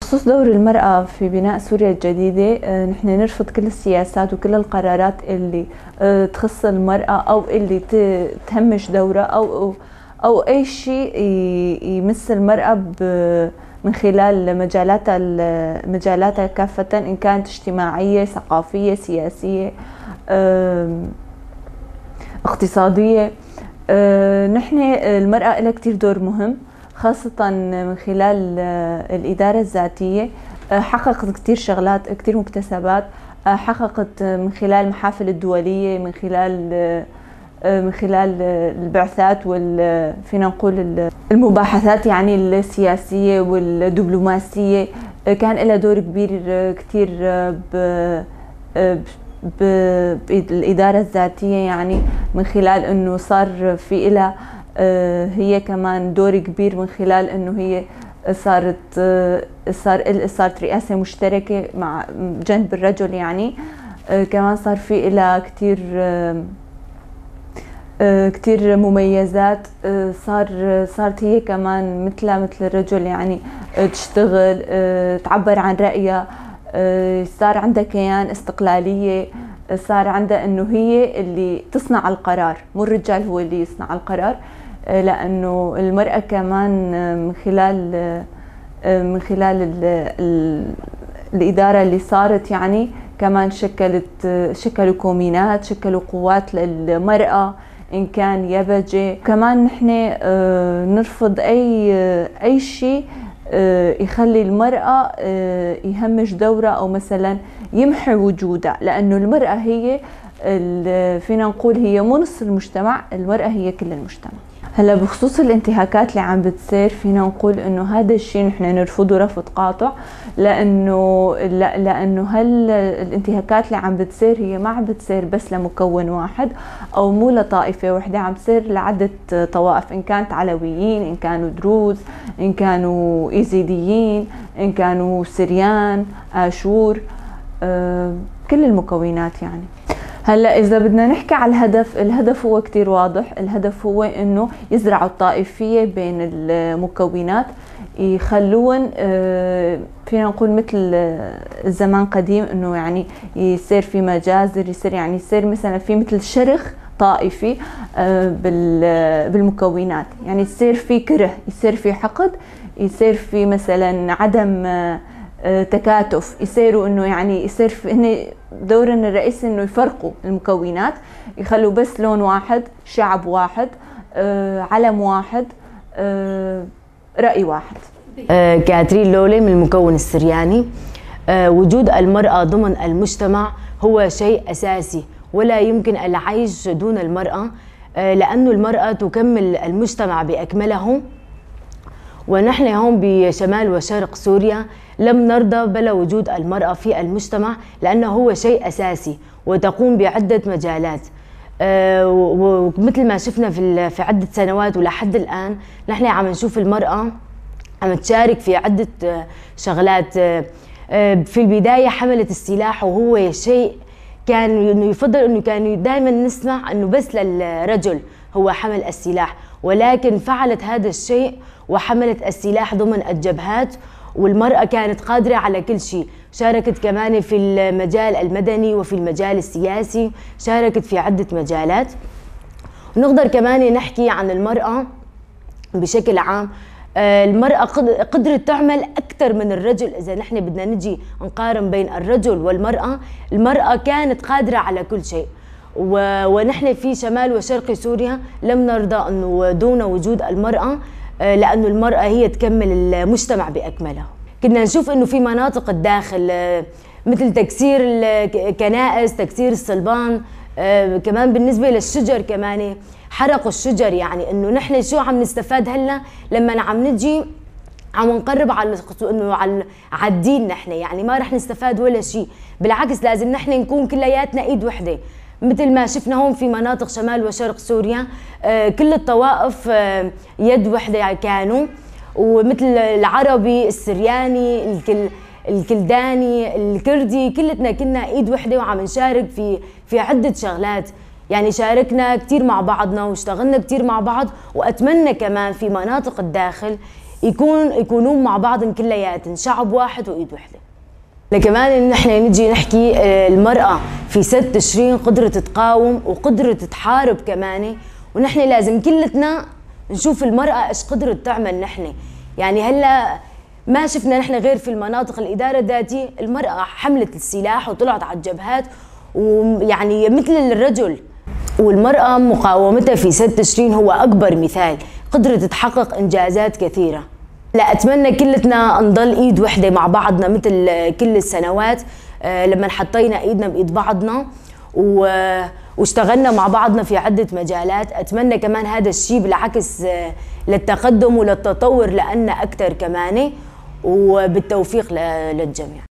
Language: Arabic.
بخصوص دور المرأة في بناء سوريا الجديدة، نحن نرفض كل السياسات وكل القرارات اللي تخص المرأة أو اللي تهمش دورها أو أي شيء يمس المرأة من خلال مجالاتها كافة، إن كانت اجتماعية، ثقافية، سياسية، اقتصادية. نحن المرأة لها كتير دور مهم، خاصة من خلال الإدارة الذاتية. حققت كتير شغلات، كتير مكتسبات، حققت من خلال المحافل الدولية، من خلال البعثات فينا نقول المباحثات يعني السياسية والدبلوماسية. كان لها دور كبير كتير بالإدارة الذاتية، يعني من خلال أنه صار في إلها هي كمان دور كبير من خلال أنه هي صارت رئاسة مشتركة مع جنب الرجل. يعني كمان صار في إلها كتير مميزات. صارت هي كمان مثل الرجل، يعني تشتغل، تعبر عن رأيها، صار عندها كيان، استقلالية، صار عندها انه هي اللي تصنع القرار، مو الرجال هو اللي يصنع القرار. لانه المرأة كمان من خلال الإدارة اللي صارت، يعني كمان شكلوا كومينات، شكلوا قوات للمرأة، إن كان يبجة. كمان نحن نرفض أي شيء يخلي المرأة يهمش دورها أو مثلا يمحي وجودها، لأنه المرأة هي فينا نقول هي مو نص المجتمع، المرأة هي كل المجتمع. هلا بخصوص الانتهاكات اللي عم بتصير، فينا نقول انه هذا الشيء نحن نرفضه رفض قاطع، لانه الانتهاكات اللي عم بتصير هي ما عم بتصير بس لمكون واحد او مو لطائفه وحده، عم بتصير لعده طوائف، ان كانت علويين، ان كانوا دروز، ان كانوا ايزيديين، ان كانوا سريان، اشور، كل المكونات يعني. هلا إذا بدنا نحكي على الهدف هو كتير واضح. الهدف هو إنه يزرعوا الطائفية بين المكونات، يخلون فينا نقول مثل الزمان قديم، إنه يعني يصير في مجازر، يصير مثلا في مثل شرخ طائفي بالمكونات، يعني يصير في كره، يصير في حقد، يصير في مثلا عدم تكاتف، يصيروا انه يعني يصير هن دورهم الرئيسي انه يفرقوا المكونات، يخلوا بس لون واحد، شعب واحد، علم واحد، رأي واحد. كاترين لولي من المكون السرياني. وجود المرأة ضمن المجتمع هو شيء أساسي، ولا يمكن العيش دون المرأة، لأن المرأة تكمل المجتمع بأكمله. ونحن هون بشمال وشرق سوريا لم نرضى بلا وجود المرأة في المجتمع، لأنه هو شيء أساسي وتقوم بعدة مجالات. ومثل ما شفنا في عدة سنوات ولحد الآن نحن عم نشوف المرأة عم تشارك في عدة شغلات. في البداية حملت السلاح، وهو شيء كان إنه يفضل إنه كانوا دائما نسمع إنه بس للرجل هو حمل السلاح، ولكن فعلت هذا الشيء وحملت السلاح ضمن الجبهات، والمرأة كانت قادرة على كل شيء. شاركت كمان في المجال المدني وفي المجال السياسي، شاركت في عدة مجالات. ونقدر كمان نحكي عن المرأة بشكل عام. المرأة قدرت تعمل أكثر من الرجل. إذا نحن بدنا نجي نقارن بين الرجل والمرأة، المرأة كانت قادرة على كل شيء. ونحن في شمال وشرق سوريا لم نرضى أنه دون وجود المرأة، لأنه المرأة هي تكمل المجتمع بأكمله. كنا نشوف أنه في مناطق الداخل مثل تكسير الكنائس، تكسير الصلبان، كمان بالنسبة للشجر كمان حرقوا الشجر. يعني أنه نحن شو عم نستفاد هلا لما عم نجي عم نقرب على انه على الدين؟ نحن يعني ما رح نستفاد ولا شيء، بالعكس لازم نحن نكون كلياتنا ايد وحده. مثل ما شفنا هون في مناطق شمال وشرق سوريا كل الطوائف يد وحده كانوا، ومثل العربي، السرياني، الكلداني، الكردي، كلتنا كنا ايد وحده وعم نشارك في عده شغلات. يعني شاركنا كثير مع بعضنا واشتغلنا كثير مع بعض. واتمنى كمان في مناطق الداخل يكونون مع بعض كلياتن شعب واحد وايد وحده. لكمان ان احنا نجي نحكي المرأة في 6 تشرين قدرة تقاوم وقدرة تحارب كمان، ونحن لازم كلتنا نشوف المرأة ايش قدرت تعمل. نحن يعني هلا ما شفنا نحن غير في المناطق الإدارة الذاتية المرأة حملت السلاح وطلعت على الجبهات ويعني مثل الرجل، والمرأة مقاومتها في 6 تشرين هو أكبر مثال قدرت تحقق إنجازات كثيرة. لا أتمنى كلتنا نضل إيد وحدة مع بعضنا مثل كل السنوات لما حطينا إيدنا بإيد بعضنا واشتغلنا مع بعضنا في عدة مجالات. أتمنى كمان هذا الشيء بالعكس للتقدم وللتطور لأن أكثر كمان، وبالتوفيق للجميع.